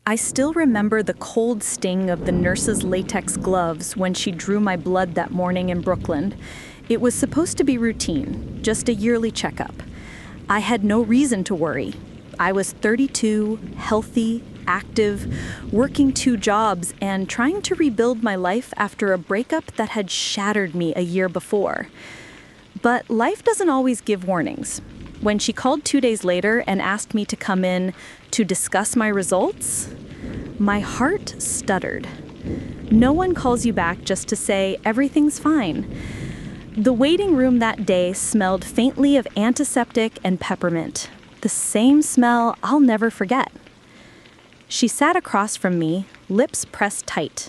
I still remember the cold sting of the nurse's latex gloves when she drew my blood that morning in Brooklyn. It was supposed to be routine, just a yearly checkup. I had no reason to worry. I was 32, healthy, active, working 2 jobs, and trying to rebuild my life after a breakup that had shattered me a year before. But life doesn't always give warnings. When she called 2 days later and asked me to come in to discuss my results, my heart stuttered. No one calls you back just to say everything's fine. The waiting room that day smelled faintly of antiseptic and peppermint, the same smell I'll never forget. She sat across from me, lips pressed tight.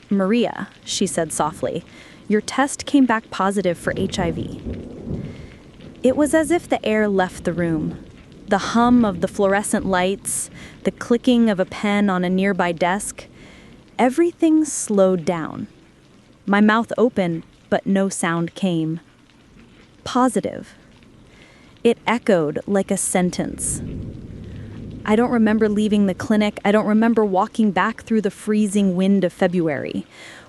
"Maria," she said softly, "your test came back positive for HIV." It was as if the air left the room. The hum of the fluorescent lights, the clicking of a pen on a nearby desk, everything slowed down. My mouth opened, but no sound came. Positive. It echoed like a sentence. I don't remember leaving the clinic. I don't remember walking back through the freezing wind of February.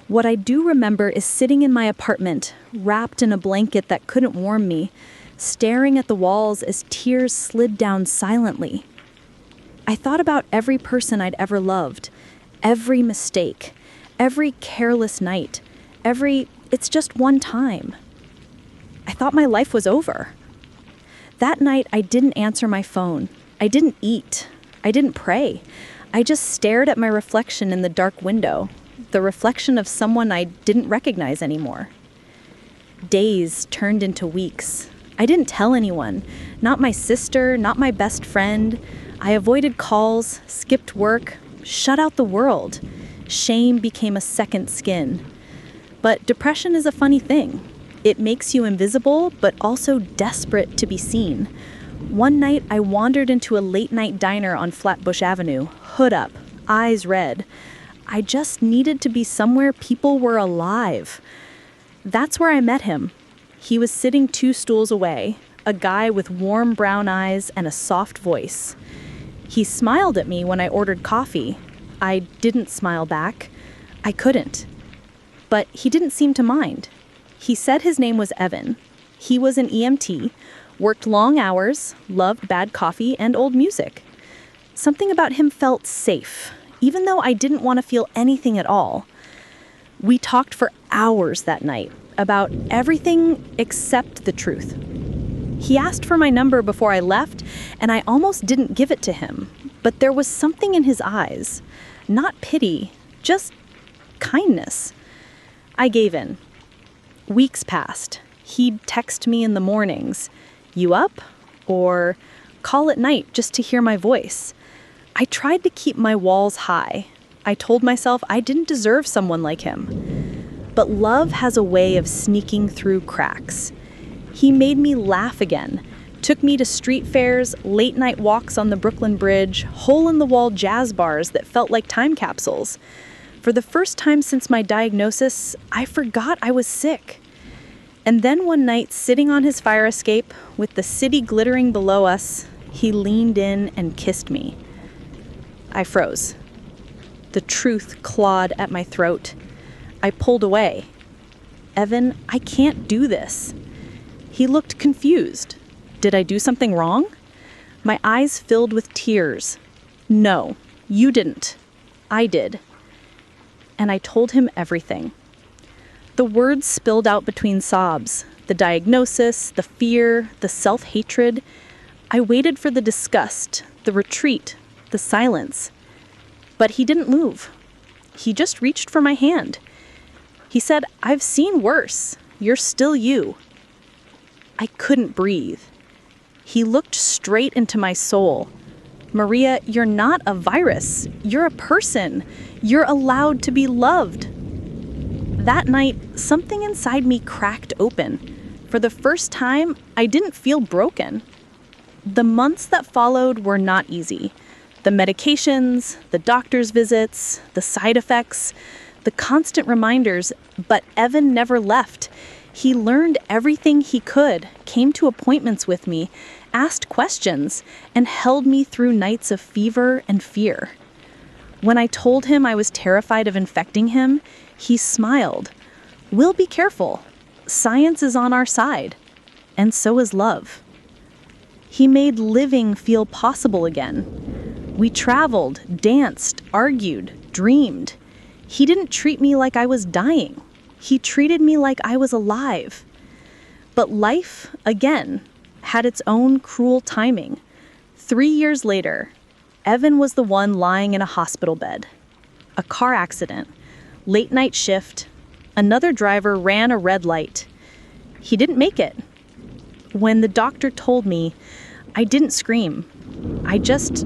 What I do remember is sitting in my apartment, wrapped in a blanket that couldn't warm me, staring at the walls as tears slid down silently. I thought about every person I'd ever loved, every mistake, every careless night, it's just one time. I thought my life was over. That night, I didn't answer my phone. I didn't eat. I didn't pray. I just stared at my reflection in the dark window, the reflection of someone I didn't recognize anymore. Days turned into weeks. I didn't tell anyone, not my sister, not my best friend. I avoided calls, skipped work, shut out the world. Shame became a second skin. But depression is a funny thing. It makes you invisible, but also desperate to be seen. One night, I wandered into a late-night diner on Flatbush Avenue, hood up, eyes red. I just needed to be somewhere people were alive. That's where I met him. He was sitting 2 stools away, a guy with warm brown eyes and a soft voice. He smiled at me when I ordered coffee. I didn't smile back. I couldn't. But he didn't seem to mind. He said his name was Evan. He was an EMT, worked long hours, loved bad coffee and old music. Something about him felt safe, even though I didn't want to feel anything at all. We talked for hours that night about everything except the truth. He asked for my number before I left, and I almost didn't give it to him. But there was something in his eyes. Not pity, just kindness. I gave in. Weeks passed. He'd text me in the mornings, "You up?" or call at night just to hear my voice. I tried to keep my walls high. I told myself I didn't deserve someone like him. But love has a way of sneaking through cracks. He made me laugh again, took me to street fairs, late-night walks on the Brooklyn Bridge, hole-in-the-wall jazz bars that felt like time capsules. For the first time since my diagnosis, I forgot I was sick. And then one night, sitting on his fire escape, with the city glittering below us, he leaned in and kissed me. I froze. The truth clawed at my throat. I pulled away. "Evan, I can't do this." He looked confused. Did I do something wrong? My eyes filled with tears. "No, you didn't. I did." And I told him everything. The words spilled out between sobs, the diagnosis, the fear, the self-hatred. I waited for the disgust, the retreat, the silence. But he didn't move. He just reached for my hand. He said, "I've seen worse. You're still you." I couldn't breathe. He looked straight into my soul. "Maria, you're not a virus. You're a person. You're allowed to be loved." That night, something inside me cracked open. For the first time, I didn't feel broken. The months that followed were not easy. The medications, the doctor's visits, the side effects, the constant reminders, but Evan never left. He learned everything he could, came to appointments with me, asked questions, and held me through nights of fever and fear. When I told him I was terrified of infecting him, he smiled. "We'll be careful. Science is on our side. And so is love." He made living feel possible again. We traveled, danced, argued, dreamed. He didn't treat me like I was dying. He treated me like I was alive. But life, again, had its own cruel timing. 3 years later, Evan was the one lying in a hospital bed. A car accident, late night shift, another driver ran a red light. He didn't make it. When the doctor told me, I didn't scream. I just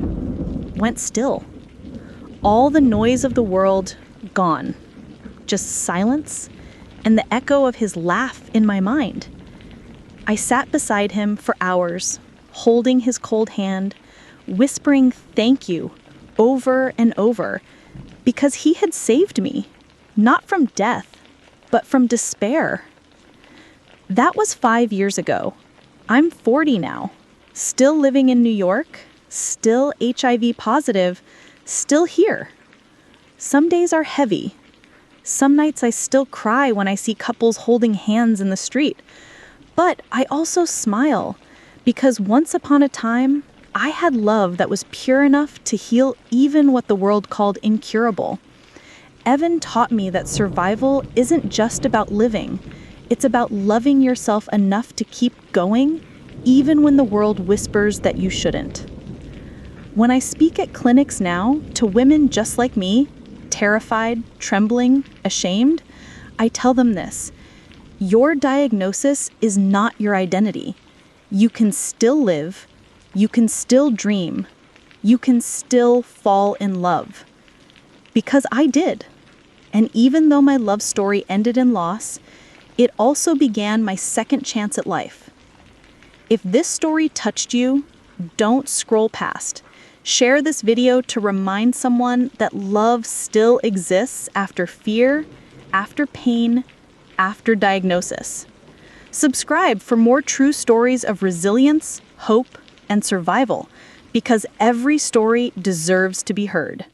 went still. All the noise of the world gone. Just silence and the echo of his laugh in my mind. I sat beside him for hours, holding his cold hand, whispering thank you over and over, because he had saved me, not from death, but from despair. That was 5 years ago. I'm 40 now, still living in New York, still HIV positive, still here. Some days are heavy. Some nights I still cry when I see couples holding hands in the street. But I also smile, because once upon a time, I had love that was pure enough to heal even what the world called incurable. Evan taught me that survival isn't just about living. It's about loving yourself enough to keep going, even when the world whispers that you shouldn't. When I speak at clinics now to women just like me, terrified, trembling, ashamed, I tell them this: your diagnosis is not your identity. You can still live. You can still dream. You can still fall in love. Because I did. And even though my love story ended in loss, it also began my second chance at life. If this story touched you, don't scroll past. Share this video to remind someone that love still exists after fear, after pain, after diagnosis. Subscribe for more true stories of resilience, hope, and survival, because every story deserves to be heard.